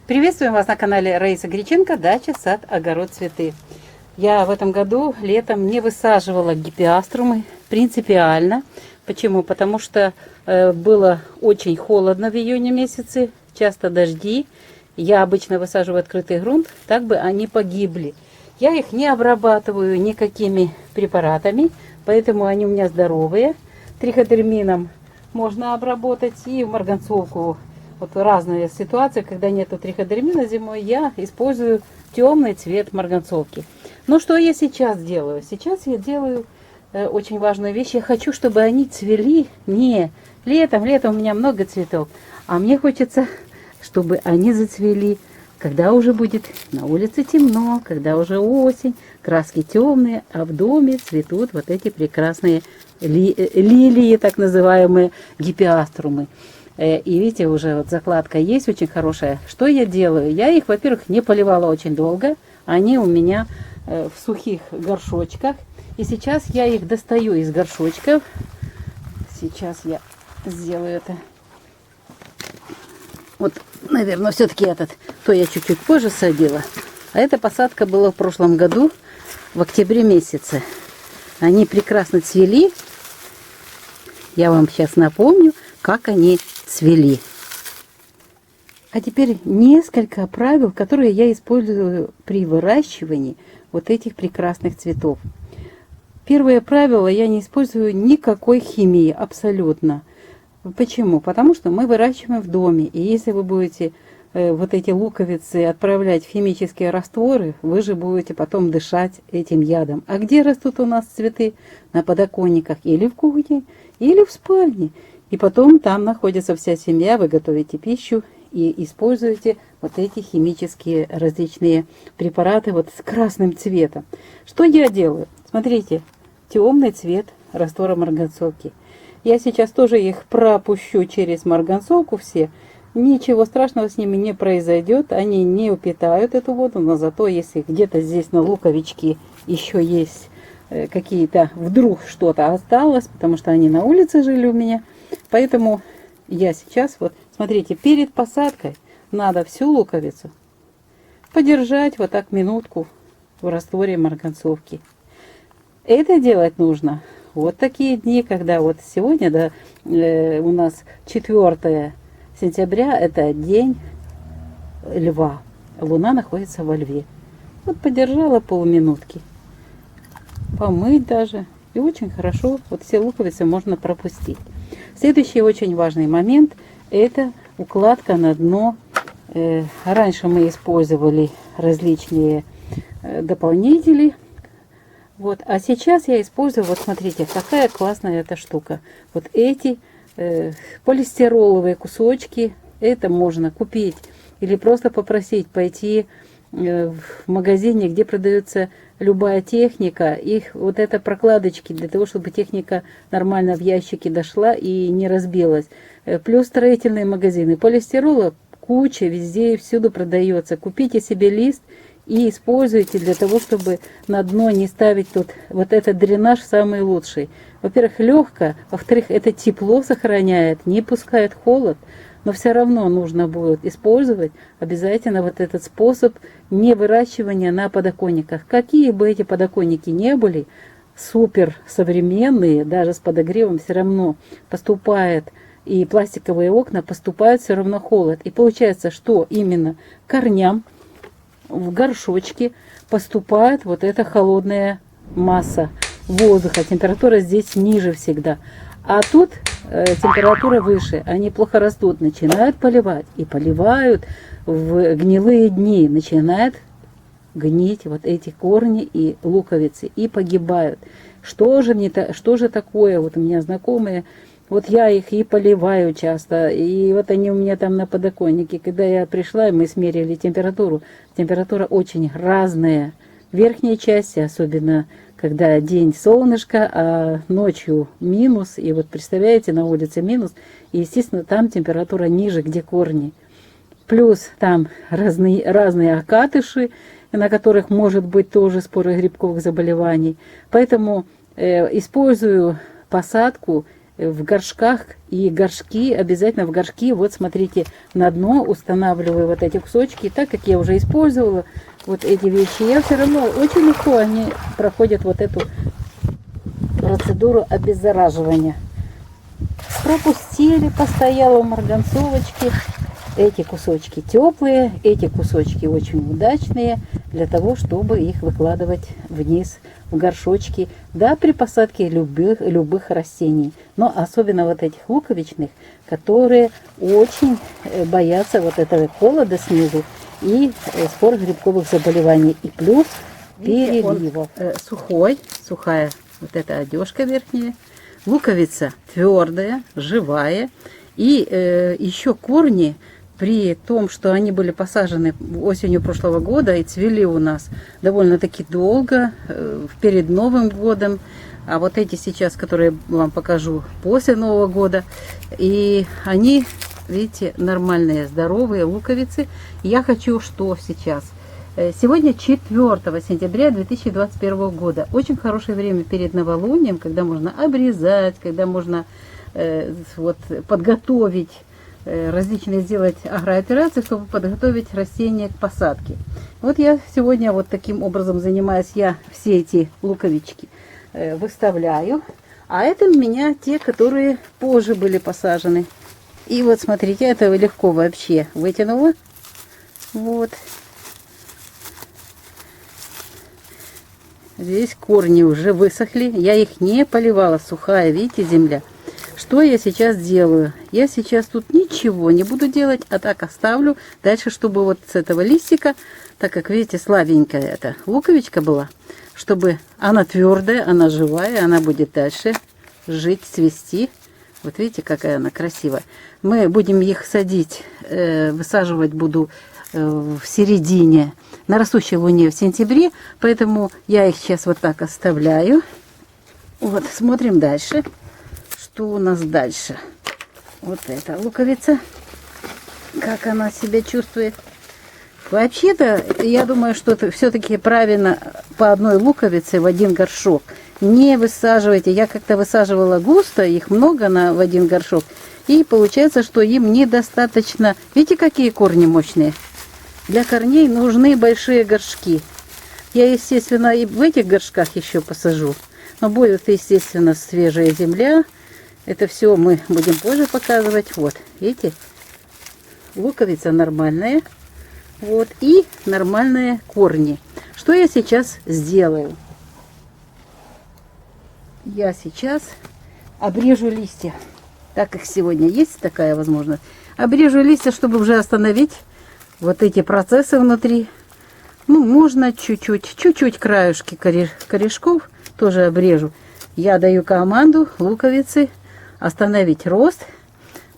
Приветствуем вас на канале Раиса Греченко, дача, сад, огород, цветы. Я в этом году летом не высаживала гипеаструмы принципиально. Почему? Потому что было очень холодно в июне месяце, часто дожди. Я обычно высаживаю открытый грунт, так бы они погибли. Я их не обрабатываю никакими препаратами, поэтому они у меня здоровые. Триходермином можно обработать и в марганцовку. Вот разные ситуации, когда нету триходермина зимой, я использую темный цвет марганцовки. Но что я сейчас делаю? Сейчас я делаю очень важную вещь. Я хочу, чтобы они цвели не летом. Летом у меня много цветов. А мне хочется, чтобы они зацвели, когда уже будет на улице темно, когда уже осень, краски темные, а в доме цветут вот эти прекрасные лилии, так называемые гипеаструмы. И видите, уже вот закладка есть очень хорошая. Что я делаю? Я их, во-первых, не поливала очень долго. Они у меня в сухих горшочках. И сейчас я их достаю из горшочков. Сейчас я сделаю это. Вот, наверное, все-таки то я чуть-чуть позже садила. А эта посадка была в прошлом году, в октябре месяце. Они прекрасно цвели. Я вам сейчас напомню, как они цвели. А теперь несколько правил, которые я использую при выращивании вот этих прекрасных цветов. Первое правило: я не использую никакой химии абсолютно. Почему? Потому что мы выращиваем в доме. И если вы будете вот эти луковицы отправлять в химические растворы, вы же будете потом дышать этим ядом. А где растут у нас цветы? На подоконниках или в кухне, или в спальне. И потом там находится вся семья, вы готовите пищу и используете вот эти химические различные препараты вот с красным цветом. Что я делаю? Смотрите, темный цвет раствора марганцовки. Я сейчас тоже их пропущу через марганцовку все. Ничего страшного с ними не произойдет. Они не упитают эту воду, но зато если где-то здесь на луковичке еще есть какие-то, вдруг что-то осталось, потому что они на улице жили у меня. Поэтому я сейчас, вот смотрите, перед посадкой надо всю луковицу подержать вот так минутку в растворе марганцовки. Это делать нужно вот такие дни, когда вот сегодня, да, у нас 4 сентября, это день льва. Луна находится во льве. Вот подержала полминутки. Помыть даже. И очень хорошо вот все луковицы можно пропустить. Следующий очень важный момент — это укладка на дно. Раньше мы использовали различные дополнители. Вот. А сейчас я использую, вот смотрите, какая классная эта штука. Вот эти полистироловые кусочки, это можно купить или просто попросить пойти в магазине, где продается любая техника. Их вот это прокладочки для того, чтобы техника нормально в ящике дошла и не разбилась. Плюс строительные магазины. Полистирола куча, везде и всюду продается. Купите себе лист и используйте для того, чтобы на дно не ставить тут вот этот дренаж самый лучший. Во-первых, легко, во-вторых, это тепло сохраняет, не пускает холод, но все равно нужно будет использовать обязательно вот этот способ не выращивания на подоконниках. Какие бы эти подоконники не были, супер современные, даже с подогревом, все равно поступает, и пластиковые окна поступают все равно холод. И получается, что именно корням в горшочке поступает вот эта холодная масса воздуха. Температура здесь ниже всегда. А тут температура выше. Они плохо растут. Начинают поливать. И поливают в гнилые дни. Начинают гнить вот эти корни и луковицы. И погибают. Что же такое? Вот у меня знакомые. Вот я их и поливаю часто, и вот они у меня там на подоконнике. Когда я пришла, и мы смерили температуру. Температура очень разная. В верхней части, особенно когда день солнышко, а ночью минус. И вот представляете, на улице минус. И, естественно, там температура ниже, где корни. Плюс там разные окатыши, на которых может быть тоже споры грибковых заболеваний. Поэтому использую посадку в горшках, и горшки, обязательно в горшки, вот смотрите, на дно устанавливаю вот эти кусочки, так как я уже использовала вот эти вещи, я все равно очень легко они проходят вот эту процедуру обеззараживания. Пропустили, постояла в марганцовочке. Эти кусочки теплые, эти кусочки очень удачные для того, чтобы их выкладывать вниз в горшочки. Да, при посадке любых растений, но особенно вот этих луковичных, которые очень боятся вот этого холода снизу и спор грибковых заболеваний. И плюс переливов. Сухая вот эта одежка верхняя. Луковица твердая, живая. И еще корни, при том, что они были посажены осенью прошлого года и цвели у нас довольно-таки долго, перед Новым годом. А вот эти сейчас, которые вам покажу после Нового года, и они, видите, нормальные, здоровые луковицы. Я хочу что сейчас? Сегодня 4 сентября 2021 года. Очень хорошее время перед новолунием, когда можно обрезать, когда можно вот, подготовить, различные сделать агрооперации, чтобы подготовить растения к посадке. Вот я сегодня вот таким образом занимаюсь. Я все эти луковички выставляю. А это у меня те, которые позже были посажены. И вот смотрите, это легко вообще вытянула. Вот. Здесь корни уже высохли. Я их не поливала. Сухая, видите, земля. Что я сейчас делаю? Я сейчас тут ничего не буду делать, а так оставлю. Дальше, чтобы вот с этого листика, так как, видите, слабенькая эта луковичка была, чтобы она твердая, она живая, она будет дальше жить, цвести. Вот видите, какая она красивая. Мы будем их садить, высаживать буду в середине, на растущей луне в сентябре, поэтому я их сейчас вот так оставляю. Вот, смотрим дальше. Что у нас дальше? Вот эта луковица. Как она себя чувствует? Вообще-то, я думаю, что это все-таки правильно по одной луковице в один горшок. Не высаживайте. Я как-то высаживала густо, их много в один горшок. И получается, что им недостаточно. Видите, какие корни мощные? Для корней нужны большие горшки. Я, естественно, и в этих горшках еще посажу. Но будет, естественно, свежая земля. Это все мы будем позже показывать. Вот, видите, луковица нормальная. Вот, и нормальные корни. Что я сейчас сделаю? Я сейчас обрежу листья. Так как сегодня есть такая возможность. Обрежу листья, чтобы уже остановить вот эти процессы внутри. Ну, можно чуть-чуть краешки корешков тоже обрежу. Я даю команду луковицы остановить рост,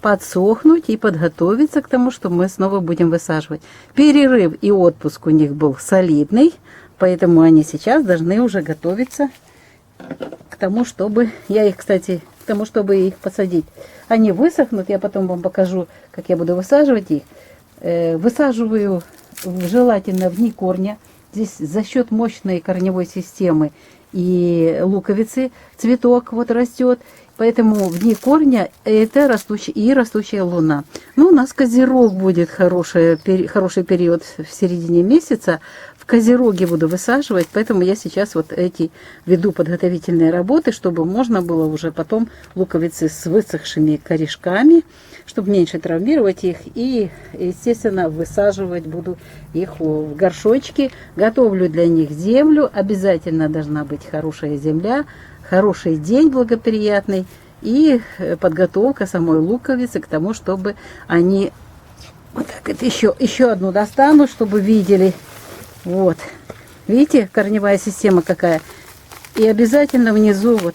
подсохнуть и подготовиться к тому, что мы снова будем высаживать. Перерыв и отпуск у них был солидный, поэтому они сейчас должны уже готовиться к тому, чтобы их посадить. Они высохнут, я потом вам покажу, как я буду высаживать их. Высаживаю желательно вне корня. Здесь за счет мощной корневой системы и луковицы цветок вот растет. Поэтому вне корня это растущая луна. Ну, у нас козерог будет хороший период в середине месяца. В козероге буду высаживать, поэтому я сейчас вот эти веду подготовительные работы, чтобы можно было уже потом луковицы с высохшими корешками, чтобы меньше травмировать их. И, естественно, высаживать буду их в горшочки. Готовлю для них землю. Обязательно должна быть хорошая земля. Хороший день благоприятный и подготовка самой луковицы к тому, чтобы они... Вот так это еще одну достану, чтобы видели. Вот. Видите, корневая система какая. И обязательно внизу, вот,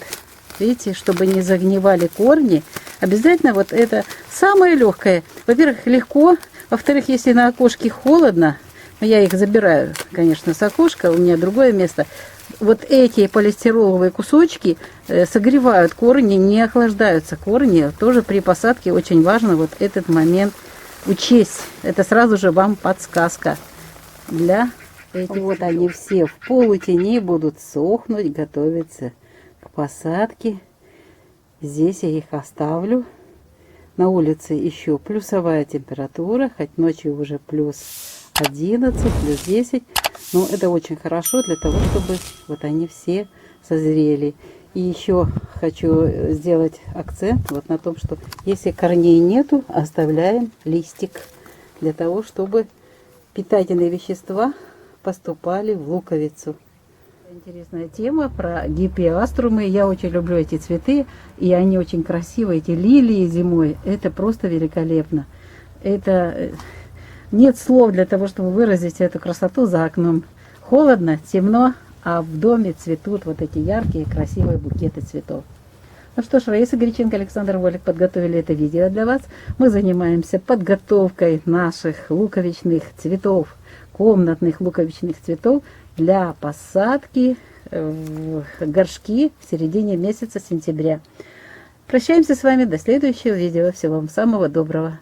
видите, чтобы не загнивали корни, обязательно вот это самое легкое. Во-первых, легко. Во-вторых, если на окошке холодно, я их забираю, конечно, с окошка, у меня другое место. Вот эти полистироловые кусочки согревают корни, не охлаждаются корни. Тоже при посадке очень важно вот этот момент учесть. Это сразу же вам подсказка для этих. Вот они все в полутени будут сохнуть, готовиться к посадке. Здесь я их оставлю. На улице еще плюсовая температура, хоть ночью уже плюс 11, плюс 10. Но это очень хорошо для того, чтобы вот они все созрели. И еще хочу сделать акцент вот на том, что если корней нету, оставляем листик для того, чтобы питательные вещества поступали в луковицу. Интересная тема про гипиаструмы. Я очень люблю эти цветы, и они очень красивые. Эти лилии зимой, это просто великолепно. Это нет слов для того, чтобы выразить эту красоту за окном. Холодно, темно, а в доме цветут вот эти яркие, красивые букеты цветов. Ну что ж, Раиса Греченко, Александр Волик подготовили это видео для вас. Мы занимаемся подготовкой наших луковичных цветов, комнатных луковичных цветов для посадки в горшки в середине месяца сентября. Прощаемся с вами до следующего видео. Всего вам самого доброго.